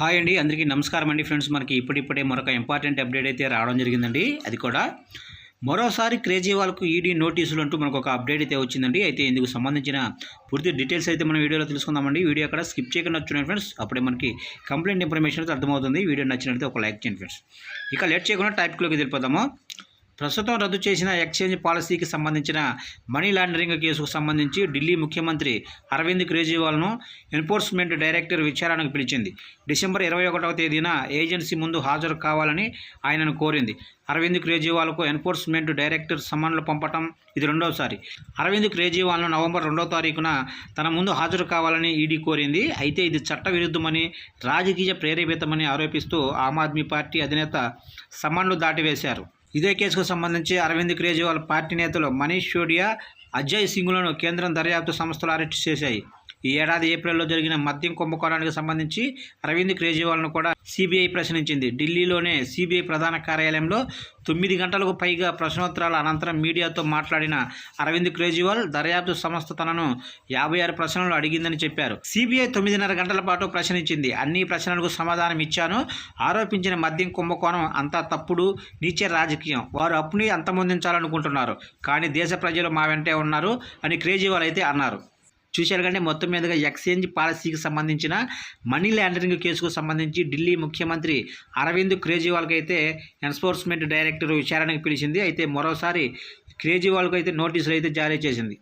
Hi అండి, అందరికీ నమస్కారం అండి. ఫ్రెండ్స్, మనకి ఇప్పుడిప్పుడే మరొక ఇంపార్టెంట్ అప్డేట్ అయితే రావడం జరిగిందండి. అది కూడా మరోసారి కేజ్రీవాల్కు ఈడీ నోటీసులు అంటూ మనకు ఒక అప్డేట్ అయితే వచ్చిందండి. అయితే ఇందుకు సంబంధించిన పూర్తి డీటెయిల్స్ అయితే మనం వీడియోలో తెలుసుకుందామండి. వీడియో అక్కడ స్కిప్ చేయకుండా చూడండి ఫ్రెండ్స్, అప్పుడే మనకి కంప్లీట్ ఇన్ఫర్మేషన్ అయితే అర్థమవుతుంది. వీడియో నచ్చినట్లయితే ఒక లైక్ చేయండి ఫ్రెండ్స్. ఇక లేట్ చేయకుండా టాపిక్లోకి వెళ్ళిపోదాము. ప్రస్తుతం రద్దు చేసిన ఎక్స్చేంజ్ పాలసీకి సంబంధించిన మనీ లాండరింగ్ కేసుకు సంబంధించి ఢిల్లీ ముఖ్యమంత్రి అరవింద్ కేజ్రీవాల్ను ఎన్ఫోర్స్మెంట్ డైరెక్టర్ విచారణకు పిలిచింది. డిసెంబర్ 21వ తేదీన ఏజెన్సీ ముందు హాజరు కావాలని ఆయనను కోరింది. అరవింద్ కేజ్రీవాల్కు ఎన్ఫోర్స్మెంట్ డైరెక్టర్ సమన్లు పంపటం ఇది రెండోసారి. అరవింద్ కేజ్రీవాల్ను నవంబర్ 2వ తారీఖున తన ముందు హాజరు కావాలని ఈడీ కోరింది. అయితే ఇది చట్టవిరుద్ధమని, రాజకీయ ప్రేరేపితమని ఆరోపిస్తూ ఆమ్ ఆద్మీ పార్టీ అధినేత సమన్లు దాటివేశారు. ఇదే కేసుకు సంబంధించి అరవింద్ కేజ్రీవాల్ పార్టీ నేతలు మనీష్ సిసోడియా, అజయ్ సింగ్లను కేంద్రం దర్యాప్తు సంస్థలు అరెస్టు చేశాయి. ఈ ఏడాది ఏప్రిల్లో జరిగిన మద్యం కుంభకోణానికి సంబంధించి అరవింద్ కేజ్రీవాల్ను కూడా సిబిఐ ప్రశ్నించింది. ఢిల్లీలోనే సిబిఐ ప్రధాన కార్యాలయంలో 9 గంటలకు పైగా ప్రశ్నోత్తరాల అనంతరం మీడియాతో మాట్లాడిన అరవింద్ కేజ్రీవాల్ దర్యాప్తు సంస్థ తనను 56 ప్రశ్నలు అడిగిందని చెప్పారు. సిబిఐ 9:30 గంటల పాటు ప్రశ్నించింది. అన్ని ప్రశ్నలకు సమాధానం ఇచ్చాను. ఆరోపించిన మద్యం కుంభకోణం అంతా తప్పుడు, నీచ రాజకీయం. వారు అప్పుని అంతమొందించాలనుకుంటున్నారు, కానీ దేశ ప్రజలు మా వెంటే ఉన్నారు అని కేజ్రీవాల్ అయితే అన్నారు. చూశారు కంటే మొత్తం మీదుగా ఎక్స్చేంజ్ పాలసీకి సంబంధించిన మనీ లాండరింగ్ కేసుకు సంబంధించి ఢిల్లీ ముఖ్యమంత్రి అరవింద్ కేజ్రీవాల్కి అయితే ఎన్ఫోర్స్మెంట్ డైరెక్టర్ విచారణకు పిలిచింది. అయితే మరోసారి కేజ్రీవాల్కు అయితే నోటీసులు అయితే జారీ చేసింది.